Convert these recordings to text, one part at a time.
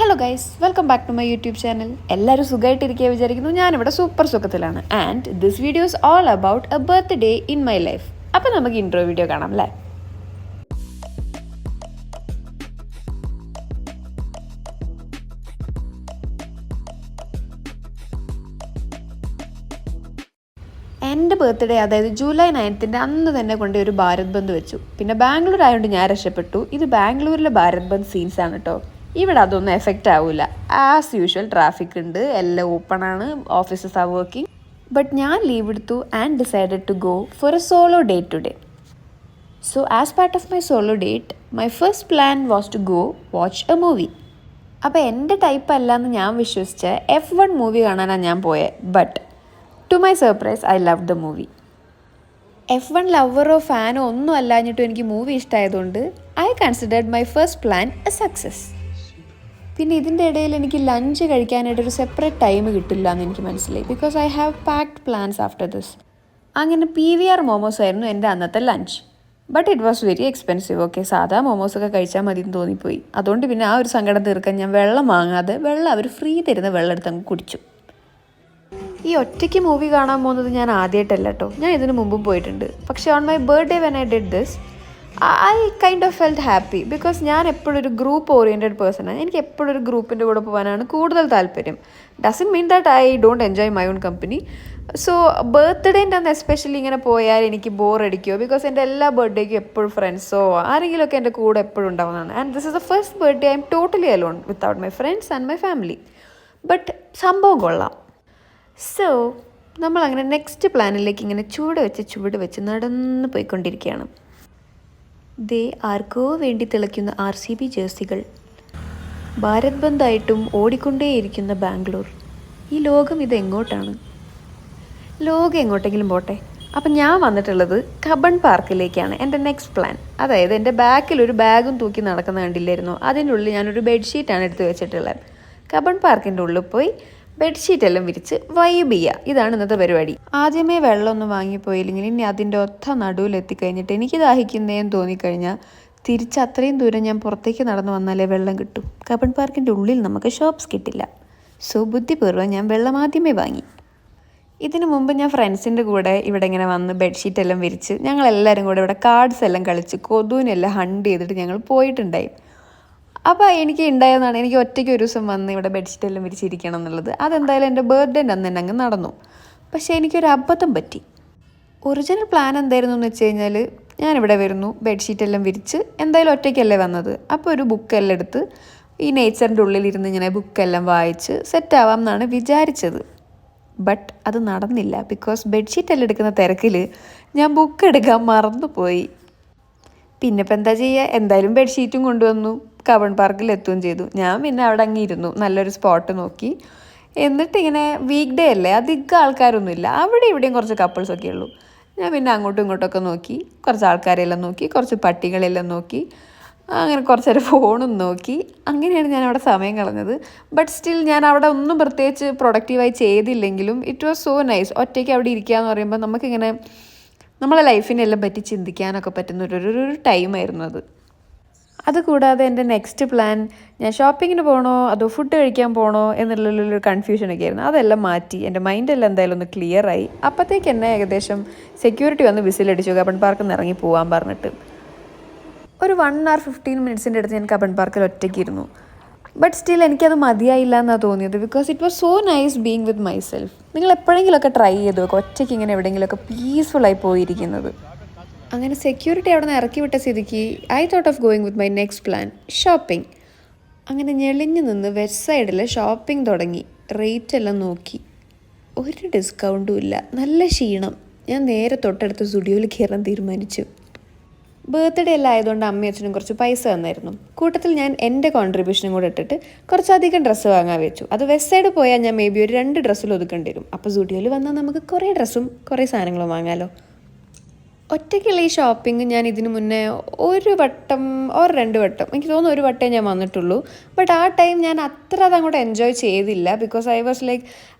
Hello guys, welcome back to my YouTube channel. എല്ലാവരും സുഖമായിട്ടിരിക്കുക വിചാരിക്കുന്നു. ഞാനിവിടെ സൂപ്പർ സുഖത്തിലാണ്. And this video is all about a birthday in my life. അപ്പോൾ നമുക്ക് ഇൻട്രോ വീഡിയോ കാണാം അല്ലേ. എൻ്റെ ബർത്ത്ഡേ അതായത് ജൂലൈ 9 അന്ന് തന്നെ കൊണ്ട് ഒരു ഭാരത് ബന്ദ് വെച്ചു. പിന്നെ ബാംഗ്ലൂർ ആയതുകൊണ്ട് ഞാൻ രക്ഷപ്പെട്ടു. ഇത് ബാംഗ്ലൂരിലെ ഭാരത് ബന്ദ് സീൻസ് ആണ് കേട്ടോ. ഇവിടെ അതൊന്നും എഫക്റ്റ് ആവില്ല. ആസ് യൂഷ്വൽ ട്രാഫിക് ഉണ്ട്, എല്ലാം ഓപ്പൺ ആണ്, ഓഫീസസ് ആർ വർക്കിംഗ്. ബട്ട് ഞാൻ ലീവ് എടുത്തു and decided to go for a solo date today. So as part of my solo date my first plan was to go watch a movie. അപ്പോൾ എൻ്റെ type അല്ലാന്ന് ഞാൻ വിശ്വസിച്ച F1 movie കാണാനാണ് ഞാൻ പോയത്. But to my surprise I love the movie. F1 ലവറോ ഫാനോ ഒന്നും അല്ലാഞ്ഞിട്ടും എനിക്ക് മൂവി ഇഷ്ടമായതുകൊണ്ട് I considered my first plan a success. പിന്നെ ഇതിൻ്റെ ഇടയിൽ എനിക്ക് ലഞ്ച് കഴിക്കാനായിട്ടൊരു സെപ്പറേറ്റ് ടൈം കിട്ടില്ല എന്ന് എനിക്ക് മനസ്സിലായി. Because I have packed plans after this. അങ്ങനെ PVR മോമോസ് ആയിരുന്നു എൻ്റെ അന്നത്തെ lunch. But it was very expensive. Okay, സാധാ മോമോസൊക്കെ കഴിച്ചാൽ മതി എന്ന് തോന്നിപ്പോയി. അതുകൊണ്ട് പിന്നെ ആ ഒരു സങ്കടം തീർക്കാൻ ഞാൻ വെള്ളം വാങ്ങാതെ വെള്ളം അവർ ഫ്രീ തരുന്ന വെള്ളം എടുത്ത് അങ്ങ് കുടിച്ചു. ഈ ഒറ്റയ്ക്ക് മൂവി കാണാൻ പോകുന്നത് ഞാൻ ആദ്യമായിട്ടല്ല കേട്ടോ. ഞാൻ ഇതിനു മുമ്പും പോയിട്ടുണ്ട്. പക്ഷേ on my birthday when I did this I kind of felt happy. Because ഞാൻ എപ്പോഴും ഒരു ഗ്രൂപ്പ് ഓറിയൻറ്റഡ് പേഴ്സണാണ്. എനിക്ക് എപ്പോഴും ഒരു ഗ്രൂപ്പിൻ്റെ കൂടെ പോകാനാണ് കൂടുതൽ താല്പര്യം. Doesn't mean that I don't enjoy my own company. So ബർത്ത്ഡേൻ്റെ അന്ന് എസ്പെഷ്യലി ഇങ്ങനെ പോയാൽ എനിക്ക് ബോറടിക്കുമോ. ബിക്കോസ് എൻ്റെ എല്ലാ ബർത്ത്ഡേക്കും എപ്പോഴും ഫ്രണ്ട്സോ ആരെങ്കിലുമൊക്കെ എൻ്റെ കൂടെ എപ്പോഴും ഉണ്ടാവുന്നതാണ്. And this is the first birthday I am totally alone without my friends and my family. But സംഭവം കൊള്ളാം. സോ നമ്മളങ്ങനെ നെക്സ്റ്റ് പ്ലാനിലേക്ക് ഇങ്ങനെ ചുവട് വെച്ച് നടന്ന് പോയിക്കൊണ്ടിരിക്കുകയാണ്. ദേ ആർക്കോ വേണ്ടി തിളയ്ക്കുന്ന RCB ജേഴ്സികൾ, ഭാരത് ബന്ദായിട്ടും ഓടിക്കൊണ്ടേയിരിക്കുന്ന ബാംഗ്ലൂർ. ഈ ലോകം ഇതെങ്ങോട്ടാണ്? ലോകം എങ്ങോട്ടെങ്കിലും പോട്ടെ. അപ്പം ഞാൻ വന്നിട്ടുള്ളത് കബൺ പാർക്കിലേക്കാണ്. എൻ്റെ നെക്സ്റ്റ് പ്ലാൻ. അതായത് എൻ്റെ ബാക്കിൽ ഒരു ബാഗും തൂക്കി നടക്കുന്ന കണ്ടില്ലായിരുന്നു. അതിൻ്റെ ഉള്ളിൽ ഞാനൊരു ബെഡ്ഷീറ്റാണ് എടുത്ത് വെച്ചിട്ടുള്ളത്. കബൺ പാർക്കിൻ്റെ ഉള്ളിൽ പോയി ബെഡ്ഷീറ്റെല്ലാം വിരിച്ച് വൈബ് ചെയ്യുക. ഇതാണ് ഇന്നത്തെ പരിപാടി. ആദ്യമേ വെള്ളമൊന്നും വാങ്ങിപ്പോയില്ലെങ്കിൽ ഇനി അതിൻ്റെ ഒത്ത നടുവിലെത്തിക്കഴിഞ്ഞിട്ട് എനിക്ക് ദാഹിക്കുന്നതെന്ന് തോന്നിക്കഴിഞ്ഞാൽ തിരിച്ച് അത്രയും ദൂരം ഞാൻ പുറത്തേക്ക് നടന്നു വന്നാലേ വെള്ളം കിട്ടും. കബൺ പാർക്കിൻ്റെ ഉള്ളിൽ നമുക്ക് ഷോപ്സ് കിട്ടില്ല. സോ ബുദ്ധിപൂർവ്വം ഞാൻ വെള്ളം ആദ്യമേ വാങ്ങി. ഇതിനു മുമ്പ് ഞാൻ ഫ്രണ്ട്സിൻ്റെ കൂടെ ഇവിടെ ഇങ്ങനെ വന്ന് ബെഡ്ഷീറ്റെല്ലാം വിരിച്ച് ഞങ്ങളെല്ലാവരും കൂടെ ഇവിടെ കാർഡ്സ് എല്ലാം കളിച്ച് കൊതുവിനെല്ലാം ഹണ്ട് ചെയ്തിട്ട് ഞങ്ങൾ പോയിട്ടുണ്ടായി. അപ്പോൾ എനിക്ക് ഉണ്ടായതാണ് എനിക്ക് ഒറ്റയ്ക്ക് ഒരു ദിവസം വന്ന് ഇവിടെ ബെഡ്ഷീറ്റെല്ലാം വിരിച്ചിരിക്കണം എന്നുള്ളത്. അതെന്തായാലും എൻ്റെ ബർത്ത്ഡേൻ്റെ അന്ന് തന്നെ അങ്ങ് നടന്നു. പക്ഷേ എനിക്കൊരു അബദ്ധം പറ്റി. ഒറിജിനൽ പ്ലാൻ എന്തായിരുന്നു എന്ന് വെച്ച് കഴിഞ്ഞാൽ ഞാനിവിടെ വരുന്നു, ബെഡ്ഷീറ്റെല്ലാം വിരിച്ച് എന്തായാലും ഒറ്റയ്ക്കല്ലേ വന്നത്. അപ്പോൾ ഒരു ബുക്കെല്ലാം എടുത്ത് ഈ നേച്ചറിൻ്റെ ഉള്ളിലിരുന്ന് ഇങ്ങനെ ബുക്കെല്ലാം വായിച്ച് സെറ്റാവാം എന്നാണ് വിചാരിച്ചത്. ബട്ട് അത് നടന്നില്ല. ബിക്കോസ് ബെഡ്ഷീറ്റെല്ലാം എടുക്കുന്ന തിരക്കിൽ ഞാൻ ബുക്ക് എടുക്കാൻ മറന്നുപോയി. പിന്നെ ഇപ്പം എന്താ ചെയ്യുക, എന്തായാലും ബെഡ്ഷീറ്റും കൊണ്ടുവന്നു. കബൺ പാർക്കിൽ എത്തുകയും ചെയ്തു. ഞാൻ പിന്നെ അവിടെ അങ്ങ് ഇരുന്നു, നല്ലൊരു സ്പോട്ട് നോക്കി. എന്നിട്ടിങ്ങനെ വീക്ക് ഡേ അല്ലേ, അധികം ആൾക്കാരൊന്നുമില്ല. അവിടെ ഇവിടെയും കുറച്ച് കപ്പിൾസൊക്കെ ഉള്ളൂ. ഞാൻ പിന്നെ അങ്ങോട്ടും ഇങ്ങോട്ടൊക്കെ നോക്കി, കുറച്ച് ആൾക്കാരെല്ലാം നോക്കി, കുറച്ച് പട്ടികളെല്ലാം നോക്കി, അങ്ങനെ കുറച്ച് നേരം ഫോണും നോക്കി. അങ്ങനെയാണ് ഞാൻ അവിടെ സമയം കളഞ്ഞത്. ബട്ട് സ്റ്റിൽ ഞാൻ അവിടെ ഒന്നും പ്രത്യേകിച്ച് പ്രൊഡക്റ്റീവായി ചെയ്തില്ലെങ്കിലും ഇറ്റ് വാസ് സോ നൈസ്. ഒറ്റയ്ക്ക് അവിടെ ഇരിക്കുക എന്ന് പറയുമ്പോൾ നമുക്കിങ്ങനെ നമ്മളെ ലൈഫിനെല്ലാം പറ്റി ചിന്തിക്കാനൊക്കെ പറ്റുന്ന ഒരു ടൈമായിരുന്നു അത്. അതുകൂടാതെ എൻ്റെ നെക്സ്റ്റ് പ്ലാൻ ഞാൻ ഷോപ്പിങ്ങിന് പോകണോ അതോ ഫുഡ് കഴിക്കാൻ പോകണോ എന്നുള്ളൊരു കൺഫ്യൂഷനൊക്കെ ആയിരുന്നു. അതെല്ലാം മാറ്റി എൻ്റെ മൈൻഡെല്ലാം എന്തായാലും ഒന്ന് ക്ലിയറായി. അപ്പോഴത്തേക്ക് എന്നെ ഏകദേശം സെക്യൂരിറ്റി വന്ന് വിസിലടിച്ചു കബൺ പാർക്കിൽ നിന്ന് ഇറങ്ങി പോകാൻ പറഞ്ഞിട്ട്. ഒരു 1 hour 15 minutes അടുത്ത് ഞാൻ കബൺ പാർക്കിൽ ഒറ്റയ്ക്കിരുന്നു. ബട്ട് സ്റ്റിൽ എനിക്കത് മതിയായില്ല എന്നാണ് തോന്നിയത്. Because it was so nice being with my self. നിങ്ങൾ എപ്പോഴെങ്കിലുമൊക്കെ ട്രൈ ചെയ്ത് നോക്കുക ഒറ്റയ്ക്ക് ഇങ്ങനെ എവിടെയെങ്കിലുമൊക്കെ പീസ്ഫുള്ളായി പോയിരിക്കുന്നത്. അങ്ങനെ സെക്യൂരിറ്റി അവിടെ നിന്ന് ഇറക്കി വിട്ട സ്ഥിതിക്ക് I thought of going with my next plan, shopping. അങ്ങനെ ഞെളിഞ്ഞു നിന്ന് വെസ്റ്റ് സൈഡിൽ ഷോപ്പിംഗ് തുടങ്ങി. റേറ്റ് എല്ലാം നോക്കി, ഒരു ഡിസ്കൗണ്ടും ഇല്ല. നല്ല ക്ഷീണം. ഞാൻ നേരെ തൊട്ടടുത്ത് സ്റ്റുഡിയോയിൽ കയറാൻ തീരുമാനിച്ചു. ബർത്ത്ഡേ എല്ലാം ആയതുകൊണ്ട് അമ്മയും അച്ഛനും കുറച്ച് പൈസ തന്നായിരുന്നു. കൂട്ടത്തിൽ ഞാൻ എൻ്റെ കോൺട്രിബ്യൂഷനും കൂടെ ഇട്ടിട്ട് കുറച്ചധികം ഡ്രസ്സ് വാങ്ങാൻ വെച്ചു. അത് വെസ്റ്റ് സൈഡ് പോയാൽ ഞാൻ മേ ബി ഒരു 2 ഡ്രസ്സിൽ ഒതുക്കേണ്ടി വരും. അപ്പോൾ സ്റ്റുഡിയോയിൽ വന്നാൽ നമുക്ക് കുറേ ഡ്രസ്സും കുറേ സാധനങ്ങളും വാങ്ങാമല്ലോ. ഒറ്റയ്ക്കുള്ള ഈ ഷോപ്പിംഗ് ഞാൻ ഇതിന് മുന്നേ 1 വട്ടം ഓർ 2 വട്ടം, എനിക്ക് തോന്നുന്നു 1 വട്ടമേ ഞാൻ വന്നിട്ടുള്ളൂ. ബട്ട് ആ ടൈം ഞാൻ അത്ര അതങ്ങോട്ട് എൻജോയ് ചെയ്തില്ല. ബിക്കോസ് ഐ വാസ് ലൈക്ക്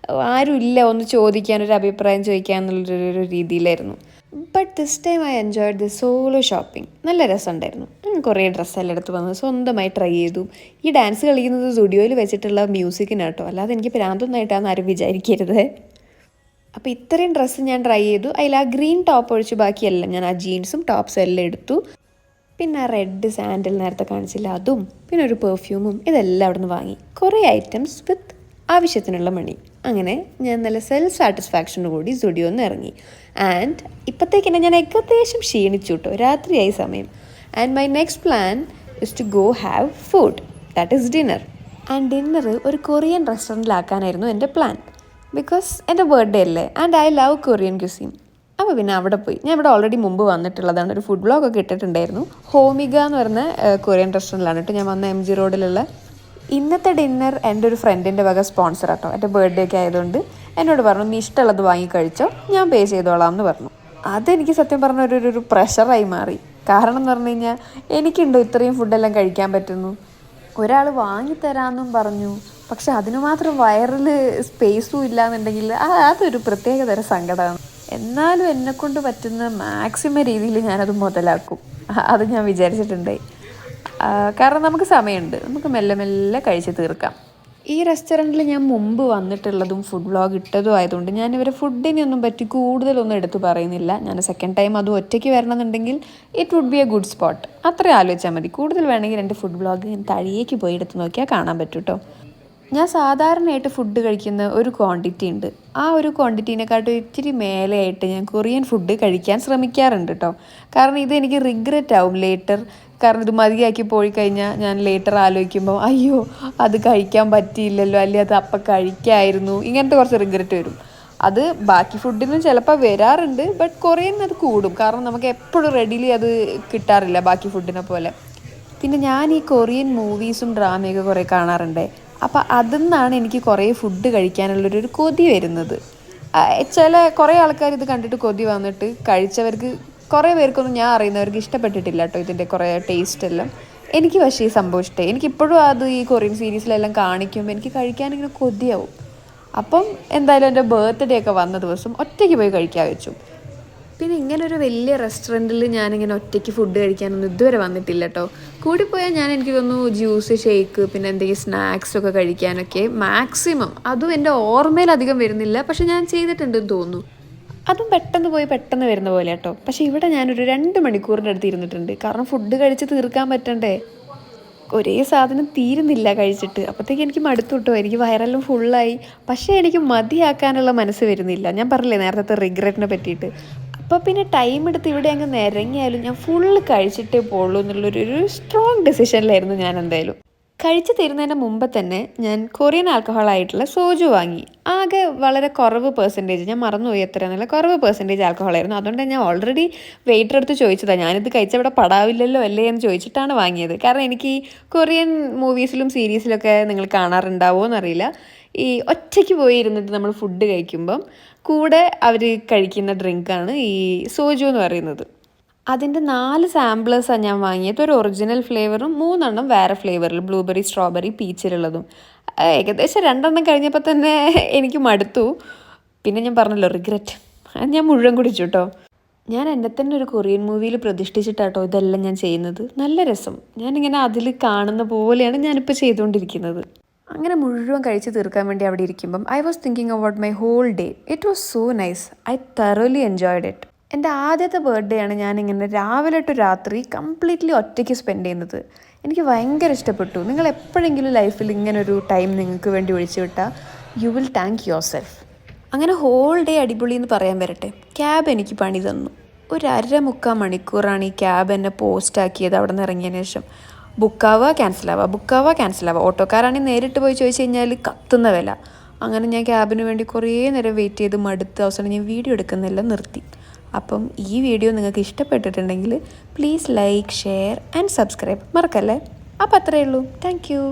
ആരും ഇല്ല ഒന്ന് ചോദിക്കാൻ, ഒരു അഭിപ്രായം ചോദിക്കാൻ എന്നുള്ളൊരു രീതിയിലായിരുന്നു. But this time I enjoyed the solo shopping. നല്ല രസമുണ്ടായിരുന്നു. കുറേ ഡ്രസ്സെല്ലാം എടുത്ത് വന്ന് സ്വന്തമായി ട്രൈ ചെയ്തു. ഈ ഡാൻസ് കളിക്കുന്നത് സ്റ്റുഡിയോയിൽ വെച്ചിട്ടുള്ള മ്യൂസിക്കിനാട്ടോ, അല്ലാതെ എനിക്ക് ഭ്രാന്തൊന്നായിട്ടാണെന്ന് ആരും വിചാരിക്കരുത്. അപ്പോൾ ഇത്രയും ഡ്രസ്സ് ഞാൻ ട്രൈ ചെയ്തു. അതിൽ ആ ഗ്രീൻ ടോപ്പ് ഒഴിച്ച് ബാക്കിയെല്ലാം ഞാൻ ആ ജീൻസും ടോപ്സും എല്ലാം എടുത്തു. പിന്നെ ആ റെഡ് സാൻഡൽ നേരത്തെ കാണിച്ചില്ല അതും, പിന്നെ ഒരു പെർഫ്യൂമും, ഇതെല്ലാം അവിടെ നിന്ന് വാങ്ങി. കുറേ ഐറ്റംസ് വിത്ത് ആവശ്യത്തിനുള്ള മണി. അങ്ങനെ ഞാൻ നല്ല സെൽഫ് സാറ്റിസ്ഫാക്ഷനോട് കൂടി സ്റ്റുഡിയോയിൽ നിന്ന് ഇറങ്ങി. ആൻഡ് ഇപ്പോഴത്തേക്കെന്നെ ഞാൻ ഏകദേശം ക്ഷീണിച്ചു കേട്ടോ, രാത്രിയായി സമയം. And my next plan is to go have food, that is dinner. And dinner ഒരു കൊറിയൻ റെസ്റ്റോറൻറ്റിലാക്കാനായിരുന്നു എൻ്റെ പ്ലാൻ. ബിക്കോസ് എൻ്റെ ബർത്ത്ഡേ അല്ലേ, and I love Korean cuisine. അപ്പോൾ പിന്നെ അവിടെ പോയി. ഞാൻ ഇവിടെ ഓൾറെഡി മുമ്പ് വന്നിട്ടുള്ളതാണ്, ഒരു ഫുഡ് വ്ളോഗൊക്കെ ഇട്ടിട്ടുണ്ടായിരുന്നു. ഹോമിക എന്ന് പറഞ്ഞ കൊറിയൻ റെസ്റ്റോറൻറ്റിലാണ് കേട്ടോ ഞാൻ വന്ന MG റോഡിലുള്ള. ഇന്നത്തെ ഡിന്നർ എൻ്റെ ഒരു ഫ്രണ്ടിൻ്റെ വക സ്പോൺസർ കേട്ടോ. എൻ്റെ ബർത്ത്ഡേ ഒക്കെ ആയതുകൊണ്ട് എന്നോട് പറഞ്ഞു നീ ഇഷ്ടമുള്ളത് വാങ്ങി കഴിച്ചോ, ഞാൻ പേ ചെയ്തോളാം എന്ന് പറഞ്ഞു. അതെനിക്ക് സത്യം പറഞ്ഞ ഒരു പ്രഷറായി മാറി. കാരണം എന്ന് പറഞ്ഞു കഴിഞ്ഞാൽ എനിക്കുണ്ടോ ഇത്രയും ഫുഡെല്ലാം കഴിക്കാൻ പറ്റുന്നു? ഒരാൾ വാങ്ങിത്തരാമെന്നും പറഞ്ഞു, പക്ഷെ അതിന് മാത്രം വയറിൽ സ്പേസും ഇല്ലയെന്നുണ്ടെങ്കിൽ അതൊരു പ്രത്യേക തരം സങ്കടമാണ്. എന്നാലും എന്നെക്കൊണ്ട് പറ്റുന്ന മാക്സിമം രീതിയിൽ ഞാനത് മുതലാക്കും. അത് ഞാൻ വിചാരിച്ചിട്ടുണ്ടായി. കാരണം നമുക്ക് സമയമുണ്ട്, നമുക്ക് മെല്ലെ മെല്ലെ കഴിച്ച് തീർക്കാം. ഈ റെസ്റ്റോറൻറ്റിൽ ഞാൻ മുമ്പ് വന്നിട്ടുള്ളതും ഫുഡ് വ്ളോഗ് ഇട്ടതും ആയതുകൊണ്ട് ഞാൻ ഇവരെ ഫുഡിനെയൊന്നും പറ്റി കൂടുതലൊന്നും എടുത്തു പറയുന്നില്ല. ഞാൻ സെക്കൻഡ് ടൈം അതും ഒറ്റയ്ക്ക് വരണമെന്നുണ്ടെങ്കിൽ it would be a good spot. അത്രയും ആലോചിച്ചാൽ മതി. കൂടുതൽ വേണമെങ്കിൽ എൻ്റെ ഫുഡ് വ്ളോഗ് ഞാൻ താഴേക്ക് പോയി എടുത്ത് നോക്കിയാൽ കാണാൻ പറ്റും കേട്ടോ. ഞാൻ സാധാരണയായിട്ട് ഫുഡ് കഴിക്കുന്ന ഒരു ക്വാണ്ടിറ്റി ഉണ്ട്. ആ ഒരു ക്വാണ്ടിറ്റീനെക്കാട്ടും ഇച്ചിരി മേലെയായിട്ട് ഞാൻ കൊറിയൻ ഫുഡ് കഴിക്കാൻ ശ്രമിക്കാറുണ്ട് കേട്ടോ. കാരണം ഇതെനിക്ക് റിഗ്രറ്റ് ആവും ലേറ്റർ. കാരണം ഇത് മതിയാക്കി പോയി കഴിഞ്ഞാൽ ഞാൻ ലേറ്റർ ആലോചിക്കുമ്പോൾ അയ്യോ അത് കഴിക്കാൻ പറ്റിയില്ലല്ലോ, അല്ലെങ്കിൽ അത് അപ്പം കഴിക്കായിരുന്നു, ഇങ്ങനത്തെ കുറച്ച് റിഗ്രറ്റ് വരും. അത് ബാക്കി ഫുഡിനും ചിലപ്പോൾ വരാറുണ്ട്, ബട്ട് കൊറിയൻ അത് കൂടും. കാരണം നമുക്ക് എപ്പോഴും റെഡിലി അത് കിട്ടാറില്ല ബാക്കി ഫുഡിനെ പോലെ. പിന്നെ ഞാൻ ഈ കൊറിയൻ മൂവീസും ഡ്രാമയൊക്കെ കുറേ കാണാറുണ്ട്. അപ്പോൾ അതിൽ നിന്നാണ് എനിക്ക് കുറേ ഫുഡ് കഴിക്കാനുള്ളൊരു കൊതി വരുന്നത്. കുറേ ആൾക്കാർ ഇത് കണ്ടിട്ട് കൊതി വന്നിട്ട് കഴിച്ചവർക്ക് കുറേ പേർക്കൊന്നും ഞാൻ അറിയുന്നവർക്ക് ഇഷ്ടപ്പെട്ടിട്ടില്ല കേട്ടോ ഇതിൻ്റെ കുറേ ടേസ്റ്റ് എല്ലാം. എനിക്ക് പക്ഷേ ഈ സംഭവം ഇഷ്ടമായി. എനിക്കിപ്പോഴും അത് ഈ കൊറിയൻ സീരീസിലെല്ലാം കാണിക്കുമ്പോൾ എനിക്ക് കഴിക്കാനിങ്ങനെ കൊതിയാവും. അപ്പം എന്തായാലും എൻ്റെ ബർത്ത്ഡേ ഒക്കെ വന്ന ദിവസം ഒറ്റയ്ക്ക് പോയി കഴിക്കാൻ വെച്ചു. പിന്നെ ഇങ്ങനൊരു വലിയ റെസ്റ്റോറൻറ്റിൽ ഞാനിങ്ങനെ ഒറ്റയ്ക്ക് ഫുഡ് കഴിക്കാനൊന്നും ഇതുവരെ വന്നിട്ടില്ല കേട്ടോ. കൂടിപ്പോയാൽ എനിക്ക് തോന്നുന്നു ജ്യൂസ്, ഷേക്ക്, പിന്നെ എന്തെങ്കിലും സ്നാക്സൊക്കെ കഴിക്കാനൊക്കെ മാക്സിമം. അതും എൻ്റെ ഓർമ്മയിലധികം വരുന്നില്ല, പക്ഷെ ഞാൻ ചെയ്തിട്ടുണ്ടെന്ന് തോന്നുന്നു. അതും പെട്ടെന്ന് പോയി പെട്ടെന്ന് വരുന്ന പോലെ കേട്ടോ. പക്ഷേ ഇവിടെ ഞാനൊരു 2 മണിക്കൂറിൻ്റെ അടുത്ത് ഇരുന്നിട്ടുണ്ട്. കാരണം ഫുഡ് കഴിച്ച് തീർക്കാൻ പറ്റണ്ടേ. ഒരേ സാധനം തീരുന്നില്ല കഴിച്ചിട്ട്. അപ്പോഴത്തേക്ക് എനിക്ക് മടുത്തു കിട്ടുമോ, എനിക്ക് വയറെല്ലാം ഫുള്ളായി. പക്ഷേ എനിക്ക് മതിയാക്കാനുള്ള മനസ്സ് വരുന്നില്ല. ഞാൻ പറഞ്ഞില്ലേ നേരത്തെ റിഗ്രറ്റിനെ പറ്റിയിട്ട്. അപ്പോൾ പിന്നെ ടൈം എടുത്ത് ഇവിടെ അങ്ങ് നിരങ്ങിയാലും ഞാൻ ഫുള്ള് കഴിച്ചിട്ടേ പോകുള്ളൂ എന്നുള്ളൊരു സ്ട്രോങ് ഡെസിഷനിലായിരുന്നു ഞാൻ. എന്തായാലും കഴിച്ച് തീരുന്നതിന് മുമ്പ് തന്നെ ഞാൻ കൊറിയൻ ആൽക്കഹോളായിട്ടുള്ള സോജു വാങ്ങി. ആകെ വളരെ കുറവ് പെർസെൻറ്റേജ്, ഞാൻ മറന്നുപോയി എത്രയാണെന്നുള്ള, കുറവ് പെർസെൻറ്റേജ് ആൽക്കഹോളായിരുന്നു. അതുകൊണ്ട് ഞാൻ ഓൾറെഡി വെയിറ്റർ എടുത്ത് ചോദിച്ചതാണ്, ഞാനിത് കഴിച്ചവിടെ പടാവില്ലല്ലോ അല്ലേ എന്ന് ചോദിച്ചിട്ടാണ് വാങ്ങിയത്. കാരണം എനിക്ക് ഈ കൊറിയൻ മൂവീസിലും സീരീസിലൊക്കെ നിങ്ങൾ കാണാറുണ്ടാവുമോ എന്നറിയില്ല, ഈ ഒറ്റയ്ക്ക് പോയി ഇരുന്നിട്ട് നമ്മൾ ഫുഡ് കഴിക്കുമ്പം കൂടെ അവർ കഴിക്കുന്ന ഡ്രിങ്കാണ് ഈ സോജു എന്ന് പറയുന്നത്. അതിൻ്റെ 4 സാമ്പിളേഴ്സാണ് ഞാൻ വാങ്ങിയത്. ഒരു ഒറിജിനൽ ഫ്ലേവറും 3 എണ്ണം വേറെ ഫ്ലേവറിൽ, ബ്ലൂബെറി, സ്ട്രോബെറി, പീച്ചിലുള്ളതും. ഏകദേശം 2 എണ്ണം കഴിഞ്ഞപ്പോൾ തന്നെ എനിക്ക് മടുത്തു. പിന്നെ ഞാൻ പറഞ്ഞല്ലോ റിഗ്രറ്റ്, ഞാൻ മുഴുവൻ കുടിച്ചു കേട്ടോ. ഞാൻ എന്നെ തന്നെ ഒരു കൊറിയൻ മൂവിയിൽ പ്രതിഷ്ഠിച്ചിട്ടാട്ടോ ഇതെല്ലാം ഞാൻ ചെയ്യുന്നത്. നല്ല രസം, ഞാനിങ്ങനെ അതിൽ കാണുന്ന പോലെയാണ് ഞാനിപ്പോൾ ചെയ്തുകൊണ്ടിരിക്കുന്നത്. അങ്ങനെ മുഴുവൻ കഴിച്ച് തീർക്കാൻ വേണ്ടി അവിടെ ഇരിക്കുമ്പം I was thinking about my whole day. It was so nice. I thoroughly enjoyed it. എൻ്റെ ആദ്യത്തെ ബർത്ത്ഡേ ആണ് ഞാനിങ്ങനെ രാവിലെ ടു രാത്രി കംപ്ലീറ്റ്ലി ഒറ്റയ്ക്ക് സ്പെൻഡ് ചെയ്യുന്നത്. എനിക്ക് ഭയങ്കര ഇഷ്ടപ്പെട്ടു. നിങ്ങൾ എപ്പോഴെങ്കിലും ലൈഫിൽ ഇങ്ങനൊരു ടൈം നിങ്ങൾക്ക് വേണ്ടി ഒഴിച്ചു വിട്ടാൽ you will thank your self. അങ്ങനെ ഹോൾ ഡേ അടിപൊളി എന്ന് പറയാൻ വരട്ടെ, ക്യാബ് എനിക്ക് പണി തന്നു. ഒരു 1.25 മണിക്കൂറാണ് ഈ ക്യാബ് എന്നെ പോസ്റ്റാക്കിയത് അവിടെ നിന്ന് ഇറങ്ങിയതിന് ശേഷം. ബുക്കാവുക ക്യാൻസലാവുക, ബുക്കാവുക ക്യാൻസലാവുക. ഓട്ടോക്കാരാണെങ്കിൽ നേരിട്ട് പോയി ചോദിച്ചു കഴിഞ്ഞാൽ കത്തുന്ന വില. അങ്ങനെ ഞാൻ ക്യാബിന് വേണ്ടി കുറേ നേരം വെയിറ്റ് ചെയ്ത് മടുത്ത് അവസാനം ഞാൻ വീഡിയോ എടുക്കുന്നില്ല, നിർത്തി. അപ്പം ഈ വീഡിയോ നിങ്ങൾക്ക് ഇഷ്ടപ്പെട്ടിട്ടുണ്ടെങ്കിൽ please like, share and subscribe മറക്കല്ലേ. അപ്പം അത്രയേ ഉള്ളൂ. Thank you.